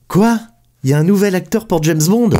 Quoi? Y a un nouvel acteur pour James Bond?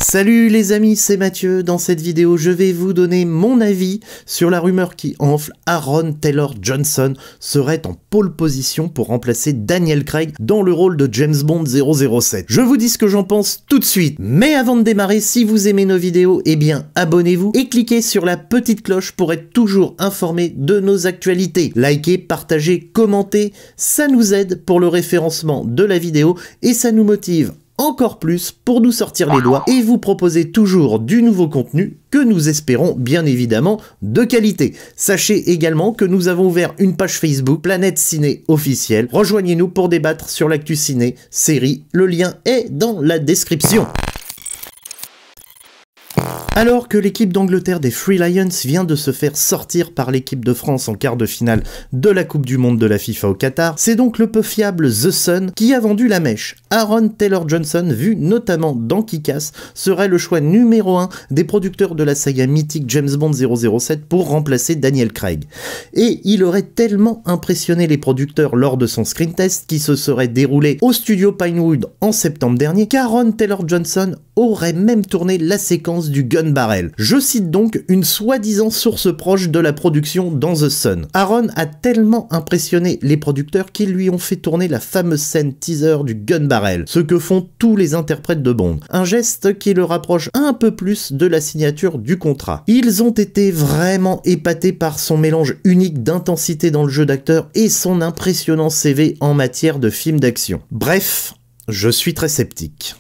Salut les amis, c'est Mathieu. Dans cette vidéo, je vais vous donner mon avis sur la rumeur qui enfle. Aaron Taylor Johnson serait en pole position pour remplacer Daniel Craig dans le rôle de James Bond 007. Je vous dis ce que j'en pense tout de suite. Mais avant de démarrer, si vous aimez nos vidéos, eh bien abonnez-vous et cliquez sur la petite cloche pour être toujours informé de nos actualités. Likez, partagez, commentez, ça nous aide pour le référencement de la vidéo et ça nous motive encore plus pour nous sortir les doigts et vous proposer toujours du nouveau contenu que nous espérons bien évidemment de qualité. Sachez également que nous avons ouvert une page Facebook Planète Ciné officielle. Rejoignez-nous pour débattre sur l'actu ciné, série, le lien est dans la description. Alors que l'équipe d'Angleterre des Three Lions vient de se faire sortir par l'équipe de France en quart de finale de la Coupe du Monde de la FIFA au Qatar, c'est donc le peu fiable The Sun qui a vendu la mèche. Aaron Taylor Johnson, vu notamment dans Kick-Ass, serait le choix numéro 1 des producteurs de la saga mythique James Bond 007 pour remplacer Daniel Craig. Et il aurait tellement impressionné les producteurs lors de son screen test qui se serait déroulé au studio Pinewood en septembre dernier qu'Aaron Taylor Johnson aurait même tourné la séquence du gun barrel. Je cite donc une soi-disant source proche de la production dans The Sun. Aaron a tellement impressionné les producteurs qu'ils lui ont fait tourner la fameuse scène teaser du gun barrel, ce que font tous les interprètes de Bond. Un geste qui le rapproche un peu plus de la signature du contrat. Ils ont été vraiment épatés par son mélange unique d'intensité dans le jeu d'acteur et son impressionnant CV en matière de films d'action. Bref, je suis très sceptique.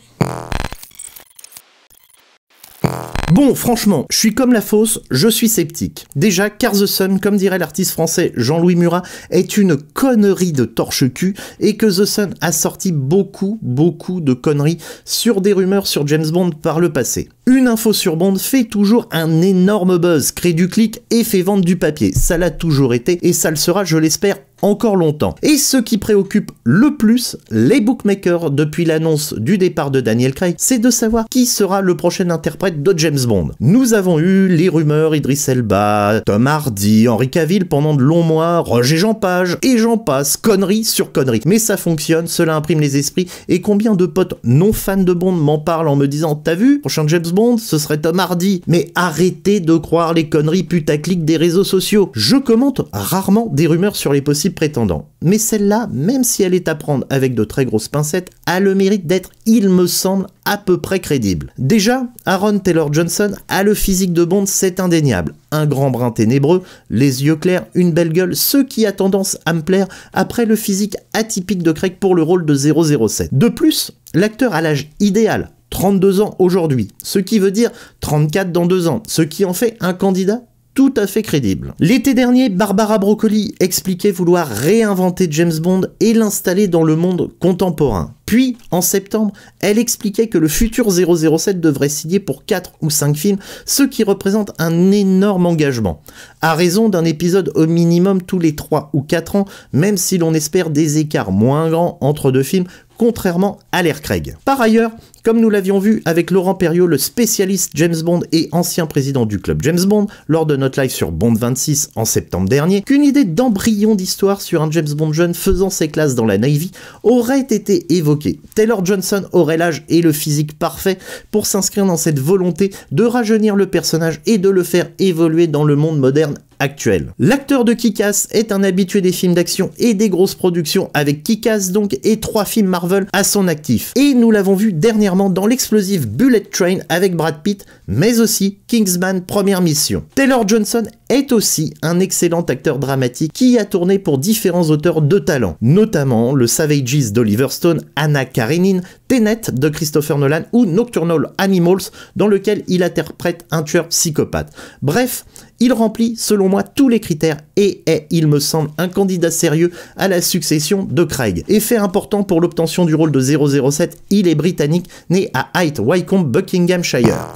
Bon, franchement, je suis comme la fosse, je suis sceptique. Déjà, car The Sun, comme dirait l'artiste français Jean-Louis Murat, est une connerie de torche-cul et que The Sun a sorti beaucoup de conneries sur des rumeurs sur James Bond par le passé. Une info sur Bond fait toujours un énorme buzz, crée du clic et fait vendre du papier. Ça l'a toujours été et ça le sera, je l'espère, encore longtemps. Et ce qui préoccupe le plus les bookmakers depuis l'annonce du départ de Daniel Craig, c'est de savoir qui sera le prochain interprète de James Bond. Nous avons eu les rumeurs Idris Elba, Tom Hardy, Henry Cavill pendant de longs mois, Roger Jean Page, et j'en passe, connerie sur connerie. Mais ça fonctionne, cela imprime les esprits, et combien de potes non fans de Bond m'en parlent en me disant « T'as vu, prochain James Bond, ce serait Tom Hardy ». Mais arrêtez de croire les conneries putaclic des réseaux sociaux. Je commente rarement des rumeurs sur les possibles prétendants. Mais celle-là, même si elle est à prendre avec de très grosses pincettes, a le mérite d'être, il me semble, à peu près crédible. Déjà, Aaron Taylor Johnson a le physique de Bond, c'est indéniable. Un grand brun ténébreux, les yeux clairs, une belle gueule, ce qui a tendance à me plaire après le physique atypique de Craig pour le rôle de 007. De plus, l'acteur a l'âge idéal, 32 ans aujourd'hui, ce qui veut dire 34 dans 2 ans, ce qui en fait un candidat tout à fait crédible. L'été dernier, Barbara Broccoli expliquait vouloir réinventer James Bond et l'installer dans le monde contemporain. Puis, en septembre, elle expliquait que le futur 007 devrait signer pour 4 ou 5 films, ce qui représente un énorme engagement. À raison d'un épisode au minimum tous les 3 ou 4 ans, même si l'on espère des écarts moins grands entre deux films, contrairement à l'ère Craig. Par ailleurs, comme nous l'avions vu avec Laurent Perriot, le spécialiste James Bond et ancien président du club James Bond, lors de notre live sur Bond 26 en septembre dernier, qu'une idée d'embryon d'histoire sur un James Bond jeune faisant ses classes dans la Navy aurait été évoquée. Taylor Johnson aurait l'âge et le physique parfait pour s'inscrire dans cette volonté de rajeunir le personnage et de le faire évoluer dans le monde moderne actuel. L'acteur de Kick-Ass est un habitué des films d'action et des grosses productions avec Kick-Ass donc et 3 films Marvel à son actif. Et nous l'avons vu dernièrement dans l'explosive Bullet Train avec Brad Pitt, mais aussi Kingsman Première Mission. Taylor Johnson est aussi un excellent acteur dramatique qui a tourné pour différents auteurs de talent, notamment le Savages d'Oliver Stone, Anna Karenine, Tenet de Christopher Nolan ou Nocturnal Animals dans lequel il interprète un tueur psychopathe. Bref, il remplit selon moi tous les critères et est, il me semble, un candidat sérieux à la succession de Craig. Effet important pour l'obtention du rôle de 007, il est britannique, né à Hythe, Wycombe, Buckinghamshire.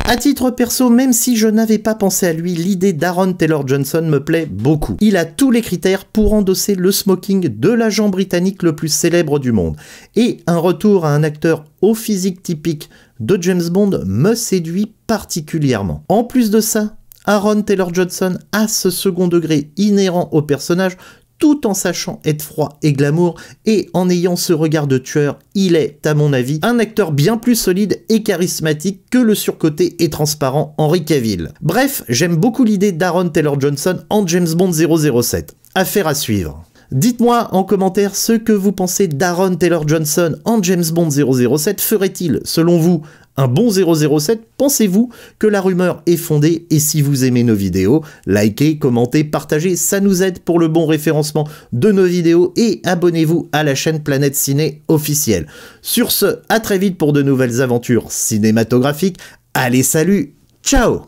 À titre perso, même si je n'avais pas pensé à lui, l'idée d'Aaron Taylor-Johnson me plaît beaucoup. Il a tous les critères pour endosser le smoking de l'agent britannique le plus célèbre du monde. Et un retour à un acteur au physique typique de James Bond me séduit particulièrement. En plus de ça, Aaron Taylor-Johnson a ce second degré inhérent au personnage, tout en sachant être froid et glamour, et en ayant ce regard de tueur, il est, à mon avis, un acteur bien plus solide et charismatique que le surcoté et transparent Henry Cavill. Bref, j'aime beaucoup l'idée d'Aaron Taylor-Johnson en James Bond 007. Affaire à suivre. Dites-moi en commentaire ce que vous pensez d'Aaron Taylor-Johnson en James Bond 007. Ferait-il, selon vous, un bon 007? Pensez-vous que la rumeur est fondée? Et si vous aimez nos vidéos, likez, commentez, partagez, ça nous aide pour le bon référencement de nos vidéos, et abonnez-vous à la chaîne Planète Ciné officielle. Sur ce, à très vite pour de nouvelles aventures cinématographiques. Allez, salut, ciao!